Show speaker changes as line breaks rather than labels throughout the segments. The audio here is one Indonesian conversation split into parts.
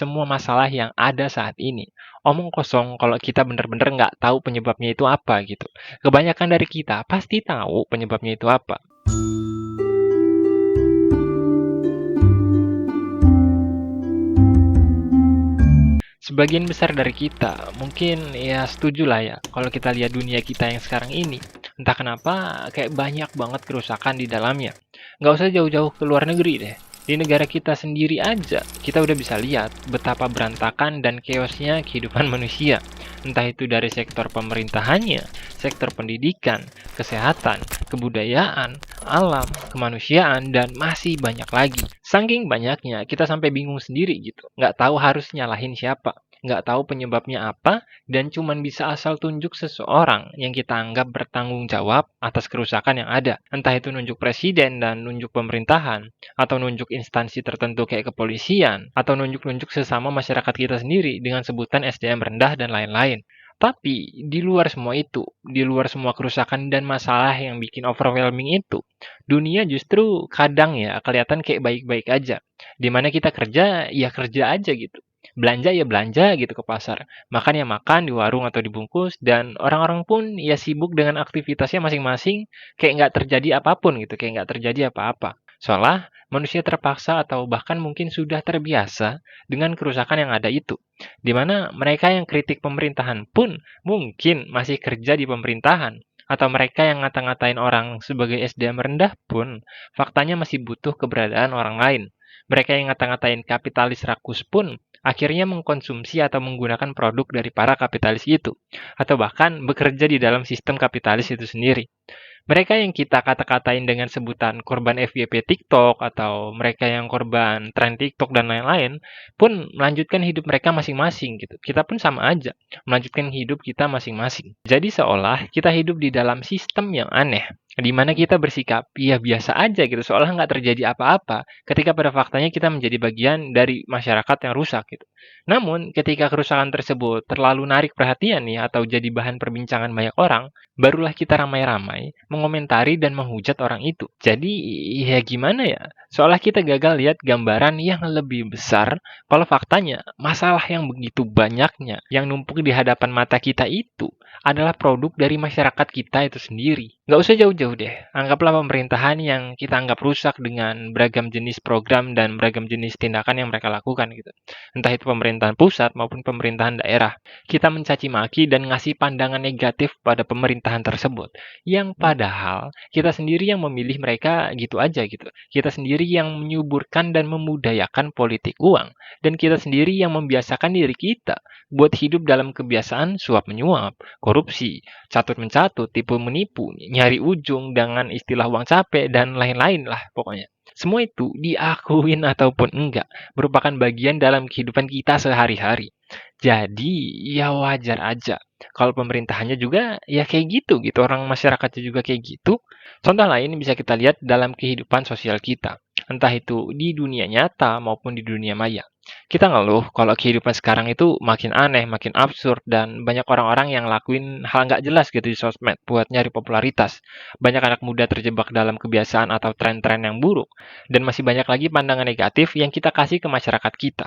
semua masalah yang ada saat ini. Omong kosong kalau kita bener-bener nggak tahu penyebabnya itu apa gitu. Kebanyakan dari kita pasti tahu penyebabnya itu apa. Sebagian besar dari kita mungkin ya setuju lah ya kalau kita lihat dunia kita yang sekarang ini. Entah kenapa kayak banyak banget kerusakan di dalamnya. Nggak usah jauh-jauh ke luar negeri deh. Di negara kita sendiri aja, kita udah bisa lihat betapa berantakan dan chaosnya kehidupan manusia. Entah itu dari sektor pemerintahannya, sektor pendidikan, kesehatan, kebudayaan, alam, kemanusiaan, dan masih banyak lagi. Saking banyaknya, kita sampai bingung sendiri gitu. Nggak tahu harus nyalahin siapa. Nggak tahu penyebabnya apa, dan cuman bisa asal tunjuk seseorang yang kita anggap bertanggung jawab atas kerusakan yang ada. Entah itu nunjuk presiden dan nunjuk pemerintahan, atau nunjuk instansi tertentu kayak kepolisian, atau nunjuk-nunjuk sesama masyarakat kita sendiri dengan sebutan SDM rendah dan lain-lain. Tapi di luar semua itu, di luar semua kerusakan dan masalah yang bikin overwhelming itu, dunia justru kadang ya kelihatan kayak baik-baik aja. Dimana kita kerja, ya kerja aja gitu. Belanja ya belanja gitu ke pasar. Makan ya makan di warung atau dibungkus. Dan orang-orang pun ya sibuk dengan aktivitasnya masing-masing. Kayak nggak terjadi apapun gitu. Kayak nggak terjadi apa-apa. Soalnya manusia terpaksa atau bahkan mungkin sudah terbiasa dengan kerusakan yang ada itu. Dimana mereka yang kritik pemerintahan pun mungkin masih kerja di pemerintahan. Atau mereka yang ngata-ngatain orang sebagai SDM rendah pun faktanya masih butuh keberadaan orang lain. Mereka yang ngata-ngatain kapitalis rakus pun akhirnya mengkonsumsi atau menggunakan produk dari para kapitalis itu. Atau bahkan bekerja di dalam sistem kapitalis itu sendiri. Mereka yang kita kata-katain dengan sebutan korban FYP TikTok atau mereka yang korban tren TikTok dan lain-lain pun melanjutkan hidup mereka masing-masing gitu. Kita pun sama aja melanjutkan hidup kita masing-masing. Jadi seolah kita hidup di dalam sistem yang aneh di mana kita bersikap ya biasa aja gitu seolah nggak terjadi apa-apa ketika pada faktanya kita menjadi bagian dari masyarakat yang rusak gitu. Namun ketika kerusakan tersebut terlalu narik perhatian nih atau jadi bahan perbincangan banyak orang, barulah kita ramai-ramai mengomentari dan menghujat orang itu. Jadi, ya gimana ya? Seolah kita gagal lihat gambaran yang lebih besar, kalau faktanya masalah yang begitu banyaknya yang numpuk di hadapan mata kita itu adalah produk dari masyarakat kita itu sendiri. Nggak usah jauh-jauh deh, anggaplah pemerintahan yang kita anggap rusak dengan beragam jenis program dan beragam jenis tindakan yang mereka lakukan gitu. Entah itu pemerintahan pusat maupun pemerintahan daerah. Kita mencaci maki dan ngasih pandangan negatif pada pemerintahan tersebut. Yang padahal kita sendiri yang memilih mereka gitu aja gitu. Kita sendiri yang menyuburkan dan memudayakan politik uang. Dan kita sendiri yang membiasakan diri kita buat hidup dalam kebiasaan suap menyuap, korupsi, catut mencatut, tipu menipu, nyari ujung dengan istilah uang capek dan lain-lain lah pokoknya. Semua itu diakuin ataupun enggak merupakan bagian dalam kehidupan kita sehari-hari. Jadi ya wajar aja kalau pemerintahannya juga ya kayak gitu orang masyarakatnya juga kayak gitu. Contoh lain bisa kita lihat dalam kehidupan sosial kita, entah itu di dunia nyata maupun di dunia maya. Kita ngeluh kalau kehidupan sekarang itu makin aneh, makin absurd, dan banyak orang-orang yang lakuin hal nggak jelas gitu di sosmed buat nyari popularitas. Banyak anak muda terjebak dalam kebiasaan atau tren-tren yang buruk, dan masih banyak lagi pandangan negatif yang kita kasih ke masyarakat kita.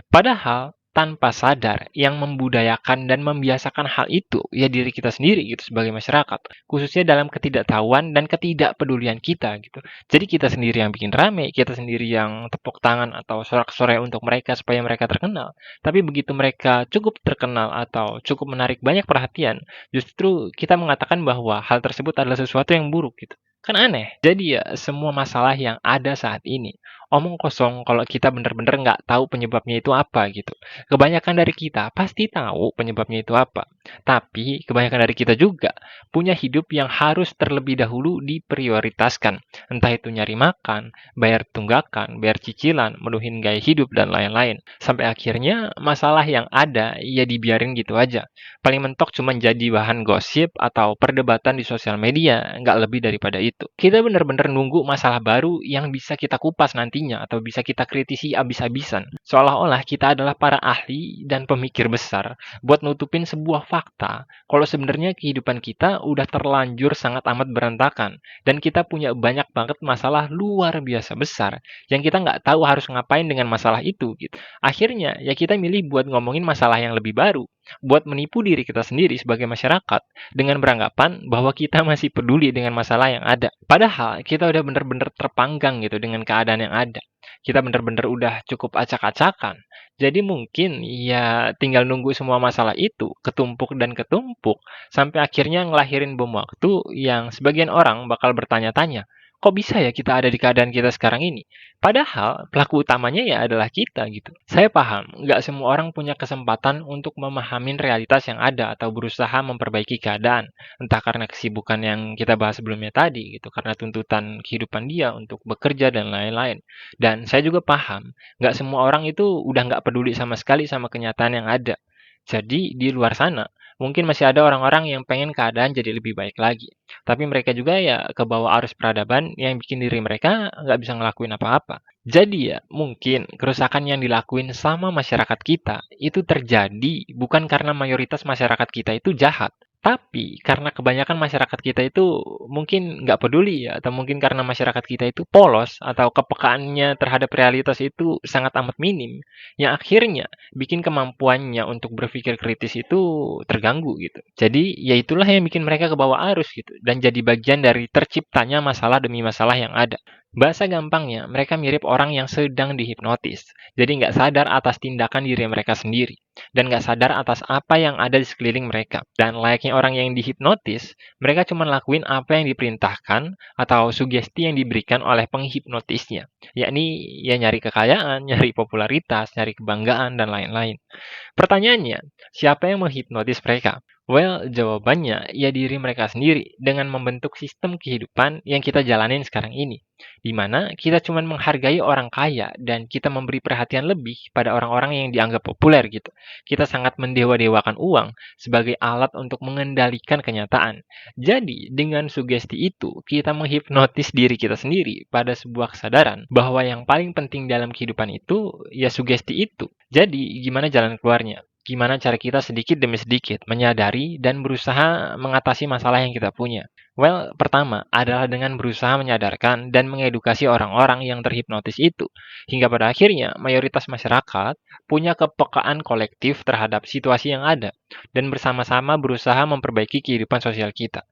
Padahal, tanpa sadar, yang membudayakan dan membiasakan hal itu, ya diri kita sendiri gitu sebagai masyarakat. Khususnya dalam ketidaktahuan dan ketidakpedulian kita gitu. Jadi kita sendiri yang bikin rame, kita sendiri yang tepuk tangan atau sorak-sorai untuk mereka supaya mereka terkenal. Tapi begitu mereka cukup terkenal atau cukup menarik banyak perhatian, justru kita mengatakan bahwa hal tersebut adalah sesuatu yang buruk gitu. Kan aneh. Jadi ya semua masalah yang ada saat ini omong kosong kalau kita bener-bener nggak tahu penyebabnya itu apa gitu. Kebanyakan dari kita pasti tahu penyebabnya itu apa. Tapi kebanyakan dari kita juga punya hidup yang harus terlebih dahulu diprioritaskan. Entah itu nyari makan, bayar tunggakan, bayar cicilan, menuhin gaya hidup, dan lain-lain. Sampai akhirnya masalah yang ada ya dibiarin gitu aja. Paling mentok cuma jadi bahan gosip atau perdebatan di sosial media, nggak lebih daripada itu. Kita bener-bener nunggu masalah baru yang bisa kita kupas nanti menelitinya atau bisa kita kritisi abis-abisan. Seolah-olah kita adalah para ahli dan pemikir besar buat nutupin sebuah fakta kalau sebenarnya kehidupan kita udah terlanjur sangat amat berantakan dan kita punya banyak banget masalah luar biasa besar yang kita nggak tahu harus ngapain dengan masalah itu gitu. Akhirnya ya kita milih buat ngomongin masalah yang lebih baru, buat menipu diri kita sendiri sebagai masyarakat dengan beranggapan bahwa kita masih peduli dengan masalah yang ada. Padahal kita udah bener-bener terpanggang gitu dengan keadaan yang ada. Kita bener-bener udah cukup acak-acakan. Jadi mungkin ya tinggal nunggu semua masalah itu ketumpuk dan ketumpuk sampai akhirnya ngelahirin bom waktu yang sebagian orang bakal bertanya-tanya, kok bisa ya kita ada di keadaan kita sekarang ini? Padahal pelaku utamanya ya adalah kita gitu. Saya paham, nggak semua orang punya kesempatan untuk memahami realitas yang ada atau berusaha memperbaiki keadaan. Entah karena kesibukan yang kita bahas sebelumnya tadi gitu, karena tuntutan kehidupan dia untuk bekerja dan lain-lain. Dan saya juga paham, nggak semua orang itu udah nggak peduli sama sekali sama kenyataan yang ada. Jadi di luar sana, mungkin masih ada orang-orang yang pengen keadaan jadi lebih baik lagi. Tapi mereka juga ya kebawa arus peradaban yang bikin diri mereka nggak bisa ngelakuin apa-apa. Jadi ya, mungkin kerusakan yang dilakuin sama masyarakat kita itu terjadi bukan karena mayoritas masyarakat kita itu jahat. Tapi karena kebanyakan masyarakat kita itu mungkin nggak peduli ya, atau mungkin karena masyarakat kita itu polos atau kepekaannya terhadap realitas itu sangat amat minim, yang akhirnya bikin kemampuannya untuk berpikir kritis itu terganggu gitu. Jadi ya itulah yang bikin mereka kebawa arus gitu dan jadi bagian dari terciptanya masalah demi masalah yang ada. Bahasa gampangnya, mereka mirip orang yang sedang dihipnotis. Jadi nggak sadar atas tindakan diri mereka sendiri. Dan nggak sadar atas apa yang ada di sekeliling mereka. Dan layaknya orang yang dihipnotis, mereka cuma lakuin apa yang diperintahkan atau sugesti yang diberikan oleh penghipnotisnya. Yakni ya nyari kekayaan, nyari popularitas, nyari kebanggaan, dan lain-lain. Pertanyaannya, siapa yang menghipnotis mereka? Well, jawabannya ya diri mereka sendiri dengan membentuk sistem kehidupan yang kita jalanin sekarang ini. Di mana kita cuma menghargai orang kaya dan kita memberi perhatian lebih pada orang-orang yang dianggap populer gitu. Kita sangat mendewa-dewakan uang sebagai alat untuk mengendalikan kenyataan. Jadi, dengan sugesti itu, kita menghipnotis diri kita sendiri pada sebuah kesadaran bahwa yang paling penting dalam kehidupan itu ya sugesti itu. Jadi, gimana jalan keluarnya? Gimana cara kita sedikit demi sedikit menyadari dan berusaha mengatasi masalah yang kita punya? Well, pertama adalah dengan berusaha menyadarkan dan mengedukasi orang-orang yang terhipnotis itu. Hingga pada akhirnya, mayoritas masyarakat punya kepekaan kolektif terhadap situasi yang ada dan bersama-sama berusaha memperbaiki kehidupan sosial kita.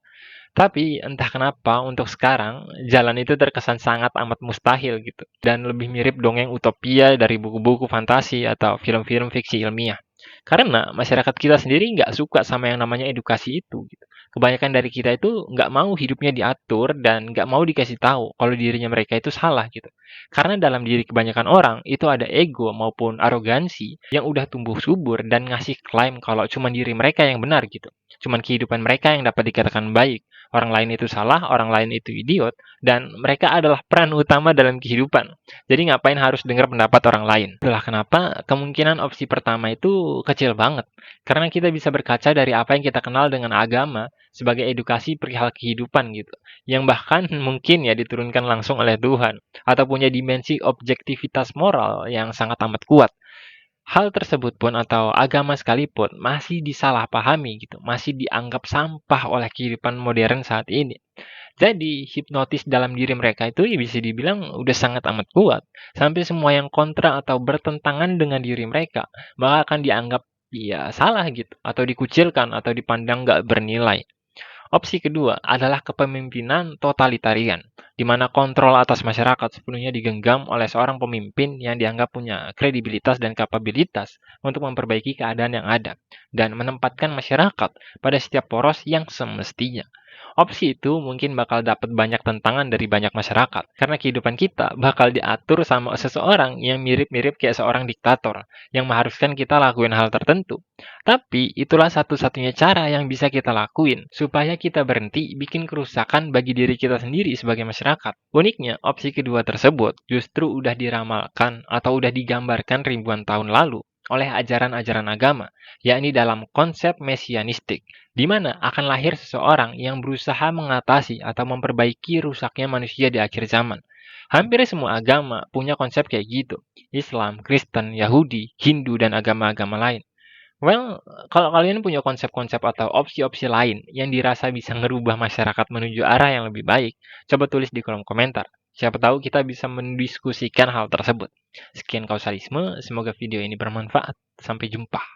Tapi entah kenapa untuk sekarang jalan itu terkesan sangat amat mustahil gitu dan lebih mirip dongeng utopia dari buku-buku fantasi atau film-film fiksi ilmiah. Karena masyarakat kita sendiri nggak suka sama yang namanya edukasi itu gitu. Kebanyakan dari kita itu nggak mau hidupnya diatur dan nggak mau dikasih tahu kalau dirinya mereka itu salah gitu. Karena dalam diri kebanyakan orang itu ada ego maupun arogansi yang udah tumbuh subur dan ngasih klaim kalau cuma diri mereka yang benar gitu. Cuman kehidupan mereka yang dapat dikatakan baik. Orang lain itu salah, orang lain itu idiot, dan mereka adalah peran utama dalam kehidupan. Jadi ngapain harus dengar pendapat orang lain? Itulah kenapa kemungkinan opsi pertama itu kecil banget. Karena kita bisa berkaca dari apa yang kita kenal dengan agama sebagai edukasi perihal kehidupan gitu. Yang bahkan mungkin ya diturunkan langsung oleh Tuhan. Atau punya dimensi objektivitas moral yang sangat amat kuat. Hal tersebut pun atau agama sekalipun masih disalahpahami gitu, masih dianggap sampah oleh kehidupan modern saat ini. Jadi, hipnotis dalam diri mereka itu ya bisa dibilang udah sangat amat kuat. Sampai semua yang kontra atau bertentangan dengan diri mereka, maka akan dianggap ya salah gitu, atau dikucilkan, atau dipandang nggak bernilai. Opsi kedua adalah kepemimpinan totalitarian, di mana kontrol atas masyarakat sepenuhnya digenggam oleh seorang pemimpin yang dianggap punya kredibilitas dan kapabilitas untuk memperbaiki keadaan yang ada, dan menempatkan masyarakat pada setiap poros yang semestinya. Opsi itu mungkin bakal dapat banyak tentangan dari banyak masyarakat, karena kehidupan kita bakal diatur sama seseorang yang mirip-mirip kayak seorang diktator, yang mengharuskan kita lakuin hal tertentu. Tapi itulah satu-satunya cara yang bisa kita lakuin, supaya kita berhenti bikin kerusakan bagi diri kita sendiri sebagai masyarakat. Uniknya, opsi kedua tersebut justru udah diramalkan atau udah digambarkan ribuan tahun lalu oleh ajaran-ajaran agama, yakni dalam konsep mesianistik, di mana akan lahir seseorang yang berusaha mengatasi atau memperbaiki rusaknya manusia di akhir zaman. Hampir semua agama punya konsep kayak gitu. Islam, Kristen, Yahudi, Hindu, dan agama-agama lain. Well, kalau kalian punya konsep-konsep atau opsi-opsi lain yang dirasa bisa ngerubah masyarakat menuju arah yang lebih baik, coba tulis di kolom komentar. Siapa tahu kita bisa mendiskusikan hal tersebut. Sekian kausalisme, semoga video ini bermanfaat. Sampai jumpa.